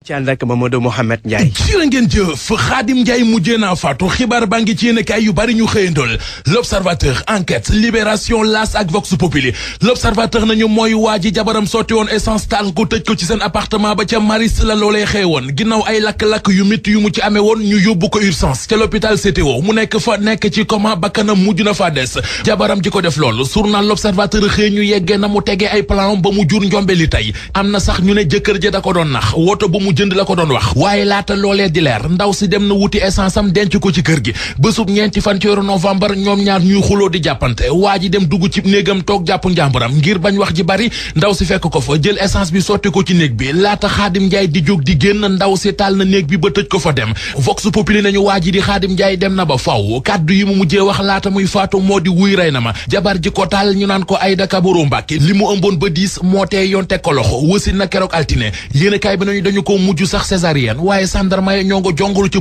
ci ànd ak Mamadou Mouhamed Ndiaye. jërë ngeen jëf Khadim Ndiaye mujjee naa faatu xibaar baa ngi ci yéenekaay yu bari ñu xëyandool l'Observateur, Enquête, Libération, L'As ak Vox Populi. l'Observateur nañu mooy waa ji jabaram sotti woon essence taal ko tëj ko ci seen appartement ba ca Maris la loolee xëy woon ginnaaw ay lakk-lakk yu métti yu mu ci amee woon ñu yóbbu ko urgence ca l'hôpital CTO mu nekk fa nekk ci coma bakkanam mujj na fa des jabaram ji ko def loolu journal l'Observateur xëy ñu yeggee na mu tegee ay plan ba mu jur njombe li tey am na sax ñu ne jëkkër ja da ko doon nax woto bu mu jënd la ko doon wax waaye laata loolee di leer ndaw si dem na wuti essence am denc ko ci kër gi bésub ñeenti fan ci weeru novembre ñoom ñaar ñuy xuloo di jàppante waa ji dem dugg ci néegam toog jàpp njàmburam ngir bañ wax ji bari ndaw si fekk ko fa jël essence bi sotti ko ci néeg bi laata Xaadim Njaay di jóg di génn ndaw si taal na néeg bi ba tëj ko fa dem Vox Populi nañu waa ji di Xaadim Njaay dem na ba faw kàddu yi mu mujjee wax laata muy faatu moo di wuy rey na ma jabar ji ko taal ñu naan ko Ayda Kaboro Mbàkke li mu ëmboon ba 10 moo tee yoon teg ko loxo wësin na keroog altine yéenekaay bi nañu dañu ko mujj sax césarienne waaye sandarma yi ñoo ngi ko jongoru ca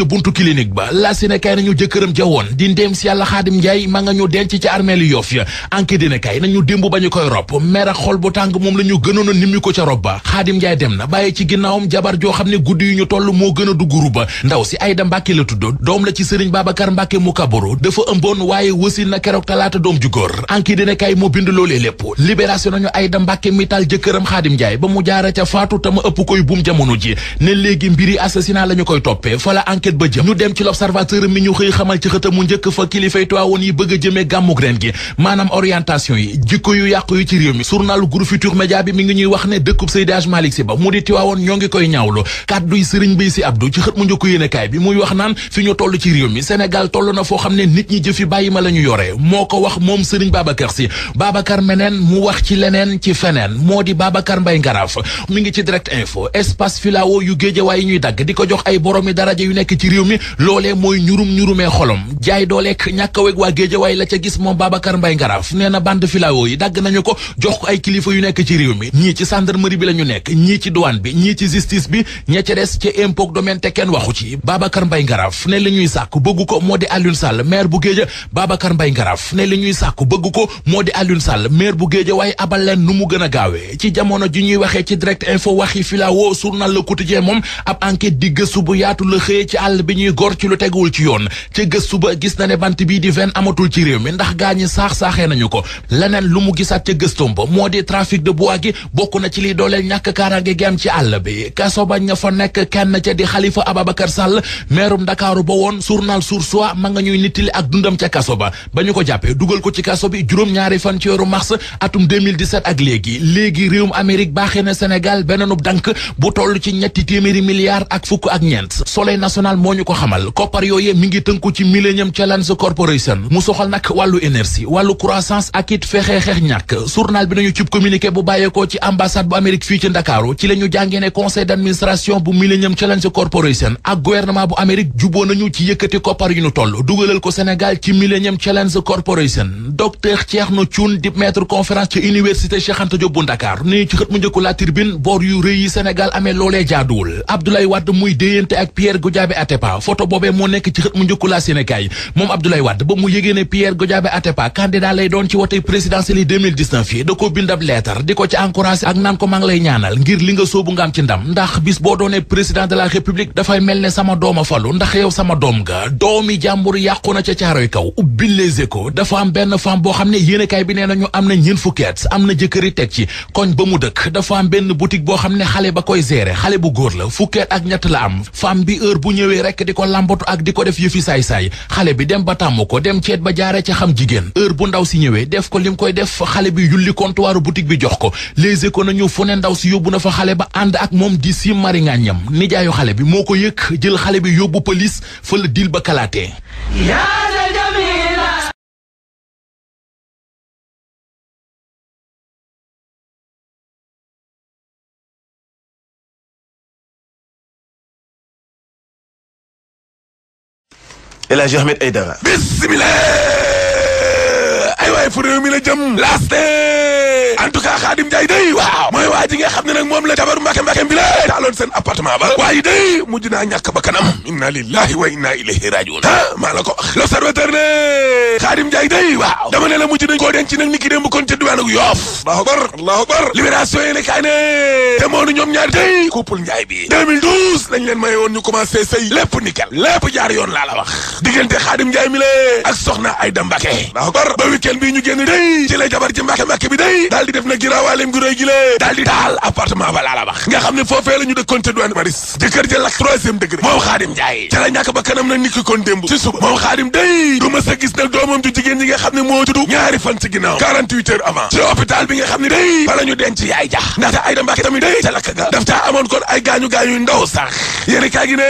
buntu clinique ba la Sénégal nañu jëkkëram ja woon di ndéem si yàlla Xaadim Njaay ma nga ñu denc ci armeelu Yoff ya enquête dina kay nañu démb ba ñu koy rob mer ak xol bu tàng moom la ñu gënoon a nimmi ko ca rob ba Xaadim Njaay dem na bàyyi ci ginnaawam jabar joo xam ne guddi yu ñu toll moo gën a dugguru ba ndaw si Ayda Mbàkke la tudd doom la ci Sëriñ Babacar Mbàkke mu kaboro dafa ëmboon waaye wësin na keroog talaata doom ju góor enquête dina kay moo bind loolee lépp libération nañu Ayda Mbàkke mi taal jëkkëram Xaadim Njaay ba mu jaara ca faatu tama ëpp koy buum jamono ji ne léegi mbiri assassinat la ñu koy toppee fa la enquête ba jëm ñu dem ci l'Observateur mi ñu xëy xamal ci xëtam mu njëkk fa kilifay Tiwaawoon yi bëgg a jëmee gàmmug ren gi maanaam orientation yi jikko yu yàqu yu ci réew mi journal Groupe Futurs Médias bi mi ngi ñuy wax ne dëkkub Seydi Hadji Malick Sy ba mu di Tiwaawoon ñoo ngi koy ñaawlu kàdduy Sëriñ Bay Si Abdou ci xët mu njëkk yéenekaay bi muy wax naan fi ñu toll ci réew mi Sénégal toll na foo xam ne nit ñi jëfi bàyyi ma la ñu yore moo ko wax moom Sëriñ Babacar Sy Babacar meneen mu wax ci leneen ci feneen moo di Babacar Mbaye Ngaraaf mi ngi ci Direct Info espace filao yu Géejawaay yi ñuy dagg di ko jox ay boromi daraja yu nekk ci réew mi loolee mooy ñurumee xolom jaay dooleek ñàkk a weg waa Géejawaay la ca gis moom Babacar Mbaye Ngaraaf nee na bande filao yi dagg nañu ko jox ko ay kilifa yu nekk ci réew mi ñii ci gendarmerie bi la ñu nekk ñii ci douane bi ñii ci justice bi ña ca des ca impôt domaine te kenn waxu ci Babacar Mbaye Ngaraaf ne li ñuy sàkku bëgg ko moo di Alioune Sall maire bu Géeja Babacar Mbaye Ngaraaf ne li ñuy sàkku bëgg ko moo di Alioune Sall maire bu Géejawaay abal leen nu mu gën a gaawee ci jamono ji ñuy waxee ci Direct Info waxi filao journal Le Quotidien moom ab enquête di gëstu bu yaatu la xëyee ci àll bi ñuy gor ci lu teguwul ci yoon ca gëstu ba gis na ne bant bii di ven amatul ci réew mi ndax gaañi saaxee nañu ko leneen lu mu gisaat ca gëstoom ba moo di trafic de bois gi bokk na ci liy dooleel ñàkk kaaraange gi am ci àll bi kaso ba ña fa nekk kenn ca di Khalifa Ababacar Sall meerum Ndakaaru ba woon journal Source A ma nga ñuy nittali ak dundam ca kaso ba ñu ko jàppee dugal ko ci kaso bi juróom-ñaari fan ci weeru mars atum 2017 ak léegi réewum Amérique baaxee na Sénégal beneenub dank bu toll ci ñetti téeméeri milliards ak fukk ak ñeent Soleil national moo ñu ko xamal koppar yooye mi ngi tënku ci Millennium Challenge Corporation mu soxal nag wàllu énergie wàllu croissance ak it fexe xeex ñàkk journal bi nañu cib communiqué bu bàyyeekoo ci ambassade bu Amérique fii ci Ndakaaru ci la ñu jàngee ne conseil d'administration bu Millennium Challenge Corporation ak gouvernement bu Amérique juboo nañu ci yëkkati koppar yu ñu toll dugalal ko Sénégal ci Millennium Challenge Corporation docteur Thierno Thioune di maître conférence ci université Cheikh Anta Diop bu Ndakaar ni ci xët mu njëkku La Tribune boor yu rëy yi Sénégal amee loolee jaaduwul Abdoulaye Wade muy déyante ak Pierre Goudiaby Atepa photo boobee moo nekk ci xët mu njëkku La Sénégal moom Abdoulaye Wade ba mu yégée ne Pierre Goudiaby Atepa candidat lay doon ci wote présidentielle yi 2019 yi da ko bind ab lettre di ko ci encouragé ak naan ko maa ngi lay ñaanal ngir li nga soobu nga am ci ndam ndax bis boo doonee président de la république dafay mel ne sama dooma falu ndax yow sama doom nga doomi jàmbur yàqu na ca caaroy kaw ubbil Les Échos dafa am benn femme boo xam ne yéenekaay bi nee nañu am na ñeent fukki at am na jëkkëri teg ci koñ ba mu dëkk dafa am benn boutique boo xam ne xale ba koy gérer xale bu góor la fukki at ak ñett la am femme bi heure bu ñëwee rek di ko lambatu ak di ko def yëfi saay-saay xale bi dem ba tàmm ko dem ceet ba jaaree ca xam jigéen heure bu ndaw si ñëwee def ko lim koy def xale bi yulli comptoiru boutique bi jox ko Les Échos nañu fu ne ndaw si yóbbu na fa xale ba ànd ak moom di si mari ngàññam nijaayu xale bi moo ko yëg jël xale bi yóbbu police fa la dil ba kalaatee El Hadji Ahmed Aïdara bismillah ay waay fu réew mi la jëm laaste en tout cas Khadim Ndiaye day waaw mooy waa ji nga xam ne nag moom la jabaru Mbàkke bi la taaloon seen appartement ba waaye day mujj naa ñàkk ba kanam inna lillahi wa inna ilayhi rajiun maa la ko wax l'observateur ne Khadim Ndiaye day waaw dama ne la mujj nañ koo denc nag ni ki démb kon ca diwaanu Yoff allahu akbar libération yéene kaay ne te moonu ñoom ñaari day couple Ndiaye bi 2012 lañ leen maye woon ñu commencé sëy lépp nickel lépp jaar yoon laa la wax diggante Khadim Ndiaye mi la ak soxna Aïda Mbacké allahu akbar ba week-end bi ñu génn day ci la jabar ci Mbacké bi day daal di def nag giraawaaleem gu rëy gi la daal di taal appartement ba laa la wax nga xam ne foofee la ñu dëkkoon ca diwaanu Maris jëkkër ja lak 3e degré moom Khadim Ndiaye ca la ñàkk ba kanam nag nit ki kon démb ci suba moom Khadim day du ma sa gis nag doomam ju jigéen ñi nga xam ne moo juddu ñaari fan ci ginnaaw 48 heures avant ci hôpital bi nga xam ne day fa la ñu denc yaay jax ndaxte Aïda Mbacké tamit day ca lakk ga daf caa amoon kon ay gaañu ndaw sax yéeni kaay gi ne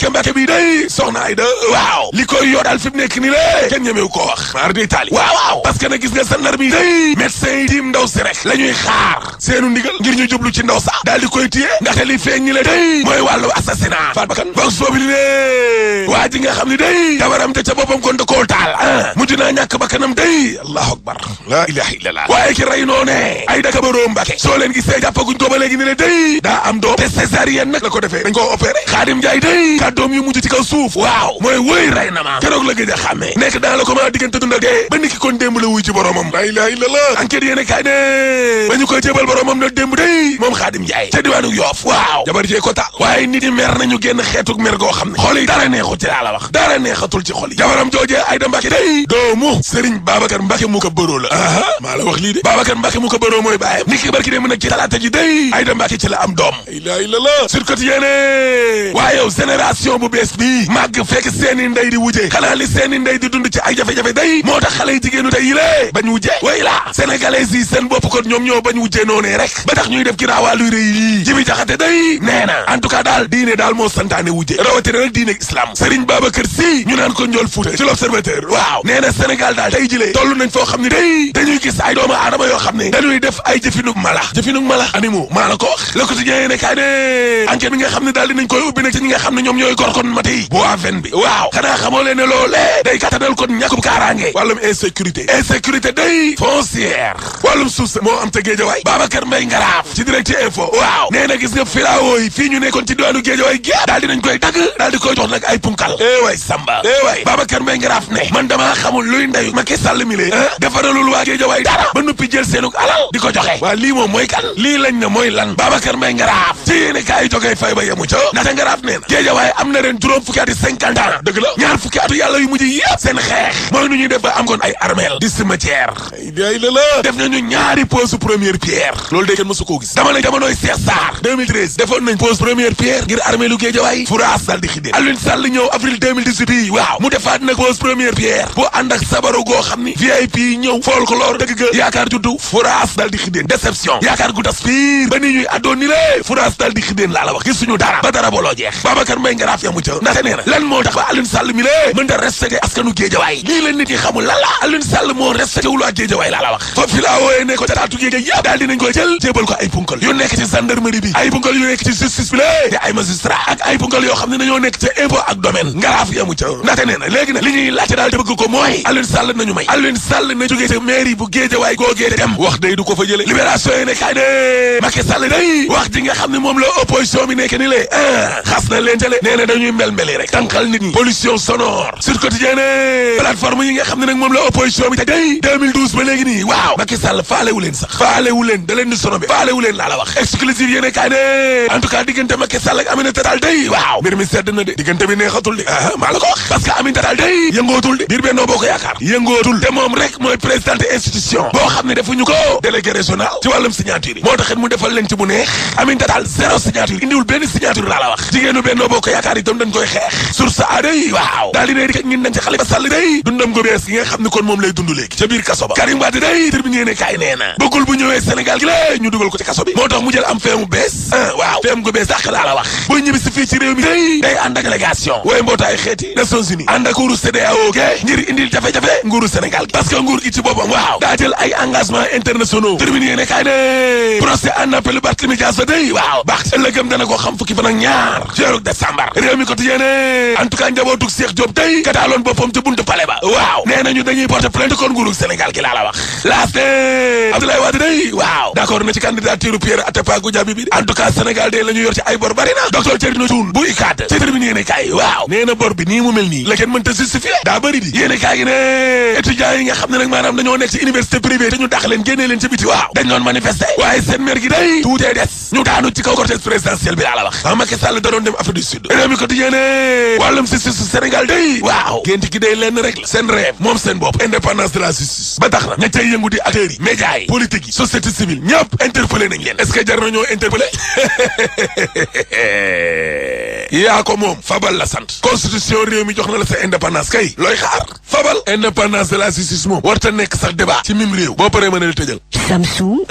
Mbacké bi day soxna Aïda waaw li koy yoo daal fi mu nekk ni lé kenn ñemewu koo wax maar day taali waaw parce que nag gis nga sandar bi day médecin yi tiim ndaw si rek la ñuy xaar seenu ndigal ngir ñu jublu ci ndaw sax daal di koy téye ndaxte li feeñ ñi la day mooy wàllu assassinat faat bakan box boobu li ne waa ji nga xam ne day jabaram te ca boppam kon da koo taal mujj naa ñàkk bakkanam day allahu akbar la ilaha illallah waaye ki rey noo ne Aïda Kabaro Mbacké soo leen gisee jàppaguñ ko ba léegi ni le day daa am doom te césarienne nag la ko defee dañ koo opéré Khadim Ndiaye day kàddoom yu mujj ci kaw suuf waaw mooy wëy rey na ma keroog la gëj a xàmmee nekk dans le coma diggante dund ak dee ba niki kon démb la wuy ci boromam la ilaha illallah enquête yéene kaay ne ba ñu koy jébal boromam nag démb day moom Khadim Ndiaye ca diwaanu Yoff waaw jabar jee ko taal waaye nit yi mer nañu génn xeetug mer goo xam ne xol yi dara neexul ci laa la wax dara neexatul ci xol yi jabaram joojee Aïda Mbacké day doomu Serigne Babacar Mbacké mu ko bëroo la maa la wax lii de Babacar Mbacké mu ko bëroo mooy baayam niki barki dem nag ci talaata ji day Aïda Mbacké ci la am doom la ilaha illallah sur quotidien waaye yow génération bu bees bi màgg fekk seeni ndey di wujje xanaa li seeni ndey di dund ci ay jafe-jafe day moo tax xale yi jigéenu tey yi lée bañ wujje way la sénégalais yi seen bopp kon ñoom ñoo bañ wujje noonee rek ba tax ñuy def ci raawaaluy rëy yi Jibi Jaxate day nee na en tout cas daal diine daal moo santaane wujje rawatina nag diine islam Serigne Babacar Sy ñu naan ko njool Fuuta ci l'observateur waaw nee na Sénégal daal tey jilee toll nañ foo xam ne day dañuy gis ay doomu aadama yoo xam ne dañuy def ay jëfinug mala animaux maa la ko wax le quotidien ne kaay ne enquête bi nga xam ne daal dinañ koy ubbi nag ci ñi nga xam ne ñoom ñooy gor kon mate yi bu aven bi waaw xanaa xamoo leen ne loolee day kattanal kon ñàkkub kaaraange wàllum insécurité day foncière wàllum suuf sa moo am te Géejawaay Babacar Mbaye Ngaraaf ci direct info waaw nee na gis nga filao yi fii ñu nekkoon ci diwaanu Géejawaay gépp daal dinañ koy dagg daal di koy jox nag ay punkal waay Samba waay Babacar Mbaye Ngaraaf ne man damaa xamul luy ndeyu Macky Sall mi lee defaralul waa Géejawaay dara ba noppi jël seenuk alal di ko joxe waa lii moom mooy kan lii lañ ne mooy lan Babacar Mbaye Ngaraaf ci yéene kaay yi jógee fay ba yemu ca ndaxte Ngaraaf nee na Géejawaay am na ren juróom fukki ati 50 ans dëgg la ñaar fukki atu yàlla yu mujj yëpp seen xeex mooy nu ñuy def ba am kon ay armeel di cimetière day la def nañu ñaari pose première pierre loolu day kenn mësu koo gis dama ne jamonooy Cheikh Sarr 2013 defoon nañ pose première pierre ngir armée lu Géejawaay furaas dal di xideen Alioune Sall ñëw avril 2018 bi waaw mu defaat nag pose première pierre bu ànd ak sabaru goo xam ni VIP ñëw folklore dëgg ga yaakaar juddu furaas dal di xideen déception yaakaar gu tas piir ba ni ñuy addoon ni lée furaas dal di xideen laa la wax gis suñu dara ba dara booloo jeex Babacar Mbaye Ngaraaf yamu ca ndaxte nee na lan moo tax ba Alioune Sall mi lée mën ta respecté askanu Géejawaay lii la nit ñi xamul lan la Alioune Sall moo respecté wul ak Géejawaay laa la wax foofu fi laa wooyee ne ko taatu Géejawaay yëpp daal dinañ koy jël jébal ko ay punkal yu nekk ci gendarmerie bi ay punkal yu nekk ci justice bi lée te ay magistrat ak ay punkal yoo xam ne dañoo nekk ca impôt ak domaine Ngaraaf yamu ca ndaxte nee na léegi nag li ñuy laajte daal te bëgg ko mooy Alioune Sall nañu may Alioune Sall na jógee ca mairie bu Géejawaay googee dem wax day du ko fa jële libération yi ne kaay ne Macky Sall day wax ji nga xam ne moom la opposition bi nekk ni lée xas na leen tale nee na dañuy mbel-mbeli rek tànqal nit ñi pollution sonore sur quotidien plateforme yi nga xam ne nag moom la opposition bi te day 2012 ba léegi nii waaw Macky Sall faalewu leen sax faalewu leen da leen di sono bi faalewu leen laa la wax exclusive yéene kaay ne en tout cas diggante Macky Sall ak Aminata Tall day waaw mbir mi sedd na de diggante bi neexatul de maa la ko wax parce que Aminata Tall day yëngootul de biir Benno Bokk Yaakaar yëngootul te moom rek mooy présidente institution boo xam ne defuñu ko délégué régional ci wàllum signature yi moo taxit mu defal leen ci bu neex Aminata Tall zéro signature indiwul benn signature laa la wax jigéenu Benno Bokk Yaakaar itam dañ koy xeex sur sa a day waaw daal di ne dik ngin dañ ci Khalifa Sall day dundam go bees yi nga xam ne kon moom lay dund léegi ca biir kaso ba Karim Wade day tribune yéene kaay nee na bëggul bu ñëwee Sénégal gi lée ñu dugal ko ci kaso bi moo tax mu jël am feemu bees waaw feem gu bees dàq laa la wax buy ñibbi si fii ci réew mi day ànd ak délégation wooye mbootaay xeeti Nations Unies ànd ak nguuru CEDEAO ge ngir indil jafe-jafe nguuru Sénégal gi parce que nguur gi ci boppam waaw daa jël ay engagement internationaux tribune yéene kaay ne procès en appel Barthélémy Dias day waaw baax ëllëgëm dana ko xam fukki fan ak ñaar ci weeru décembre réew mi quotidien en tout cas njabootug Cheikh Diop day kataaloon boppam ca buntu palais ba waaw nee nañu dañuy porter plainte kon nguuru Sénégal gi laa la wax laas Abdoulaye Wade day waaw d'accord na ci candidature Bassirou Pierre Atepa Goudiaby bi en tout cas Sénégal de la ñu yor ci ay bor bari na docteur Thierno Thioune bu ICAD ci termine yéene kaay waaw nee na bor bi nii mu mel nii la kenn mënta justifier daa bëri di yéene kaay gi ne étudiants yi nga xam ne nag maanaam dañoo nekk ci université privée te ñu dàq leen génnee leen ci biti waaw dañ doon manifester waaye seen maire gi day tuutee des ñu daanu ci kaw cortège présidentiel bi laa la wax Macky Sall da doon dem Afrique du Sud réew mi quotidien ne wàllum justice Sénégal day waaw gént gi day lenn rek la seen rêve moom seen bopp indépendance de la justice ba tax na ña cay yëngu di acteurs yi médias yi politique yi société civile ñëpp interpellé nañ leen est-ce que jar nañoo interpellé yaa ko moom fabal la sant constitution réew mi jox na la sa indépendance kay looy xaar fabal indépendance de la justice moom warta nekk sax débat ci mim réew boo paree mën a la tëjal Samsung.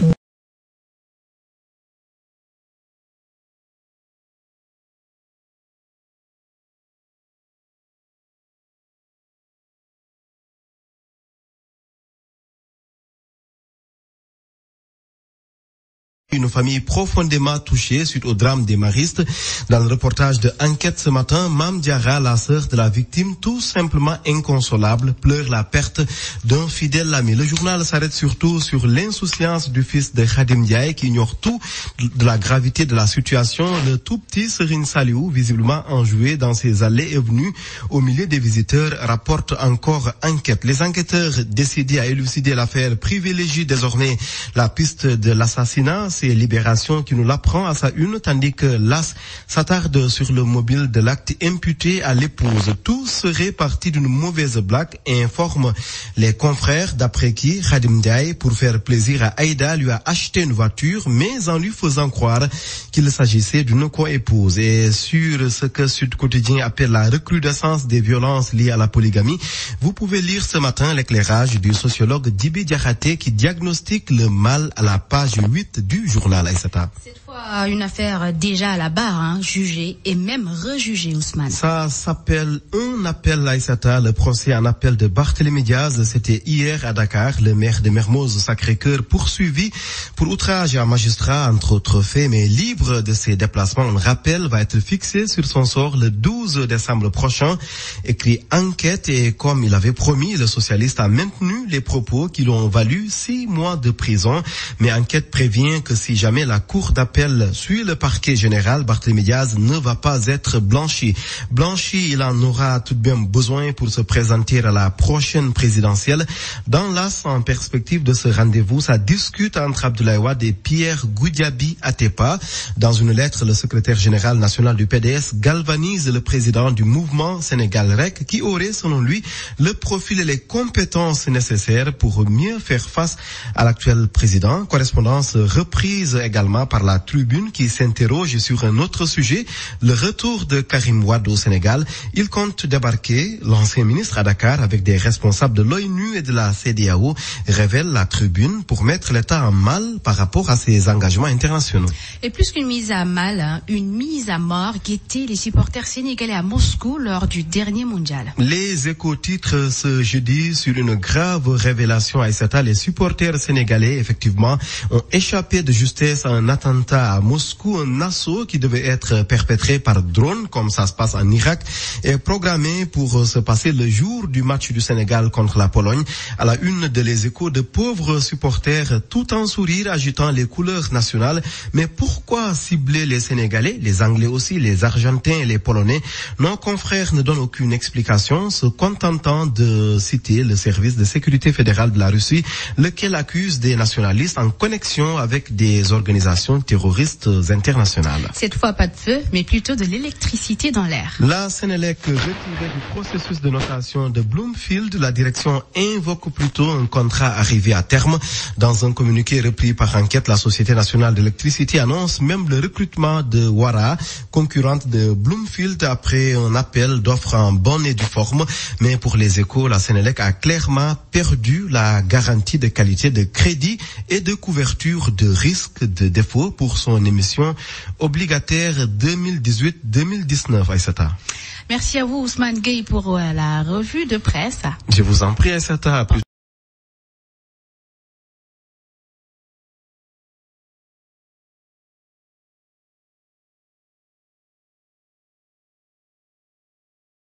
Une famille profondément touchée suite au drame des Maristes. Dans le reportage de Enquête ce matin, Mame Diarra, la sœur de la victime, tout simplement inconsolable, pleure la perte d'un fidèle ami. Le journal s'arrête surtout sur l'insouciance du fils de Khadim Ndiaye qui ignore tout de la gravité de la situation. Le tout petit Serigne Saliou, visiblement enjoué dans ses allées et venues au milieu des visiteurs, rapporte encore Enquête. Les enquêteurs décidés à élucider l'affaire privilégient désormais la piste de l'assassinat. C'est Libération qui nous l'apprend à sa une, tandis que l'AS s'attarde sur le mobile de l'acte imputé à l'épouse. Tout serait parti d'une mauvaise blague et informe les confrères, d'après qui Khadim Ndiaye, pour faire plaisir à Aïda, lui a acheté une voiture, mais en lui faisant croire qu'il s'agissait d'une coépouse. Et sur ce que Sud Quotidien appelle la recrudescence des violences liées à la polygamie, vous pouvez lire ce matin l'éclairage du sociologue Djibi Diakhaté qui diagnostique le mal à la page 8 du journal Aïssata. Cette fois, une affaire déjà à la barre, jugée et même rejugée, Ousmane. Ça s'appelle un appel Aïssata, le procès en appel de Barthélémy Diaz. C'était hier à Dakar, le maire de Mermoz Sacré-Cœur poursuivi pour outrage à un magistrat, entre autres faits, mais libre de ses déplacements. Un rappel va être fixé sur son sort le 12 décembre prochain. Écrit Enquête, et comme il avait promis, le socialiste a maintenu les propos qui l'ont valu 6 mois de prison. Mais Enquête prévient que si jamais la cour d'appel suit le parquet général, Barthélémy Diaz ne va pas être blanchi. Blanchi, il en aura tout de même besoin pour se présenter à la prochaine présidentielle. Dans l'AS, en perspective de ce rendez-vous, ça discute entre Abdoulaye Wade et Pierre Goudiaby Atepa. Dans une lettre, le secrétaire général national du PDS galvanise le président du mouvement Sénégal REC qui aurait, selon lui, le profil et les compétences nécessaires pour mieux faire face à l'actuel président. Correspondance reprise également par la Tribune qui s'interroge sur un autre sujet, le retour de Karim Wade au Sénégal. Il compte débarquer, l'ancien ministre, à Dakar avec des responsables de l'ONU et de la CEDEAO, révèle la Tribune, pour mettre l'État en mal par rapport à ses engagements internationaux. Et plus qu'une mise à mal, une mise à mort guettait les supporters sénégalais à Moscou lors du dernier mondial. Les Échos titrent ce jeudi sur une grave révélation à Aïssata. Les supporters sénégalais, effectivement, ont échappé de justesse à un attentat à Moscou. Un assaut qui devait être perpétré par drone, comme ça se passe en Irak, est programmé pour se passer le jour du match du Sénégal contre la Pologne. À la une de Les Échos, de pauvres supporters, tout en sourire, agitant les couleurs nationales. Mais pourquoi cibler les Sénégalais, les Anglais aussi, les Argentins et les Polonais? Nos confrères ne donnent aucune explication, se contentant de citer le service de sécurité fédérale de la Russie, lequel accuse des nationalistes en connexion avec des organisations terroristes internationales. Cette fois, pas de feu, mais plutôt de l'électricité dans l'air. La Sénélec retirée du processus de notation de Bloomfield, la direction invoque plutôt un contrat arrivé à terme. Dans un communiqué repris par Enquête, la Société nationale d'électricité annonce même le recrutement de Wara, concurrente de Bloomfield, après un appel d'offres en bonne et due forme. Mais pour Les Échos, la Sénélec a clairement perdu la garantie de qualité de crédit et de couverture de risque de défaut pour son émission obligataire 2018-2019, Aïssata. Merci à vous, Ousmane Gueye, pour la revue de presse. Je vous en prie, Aïssata.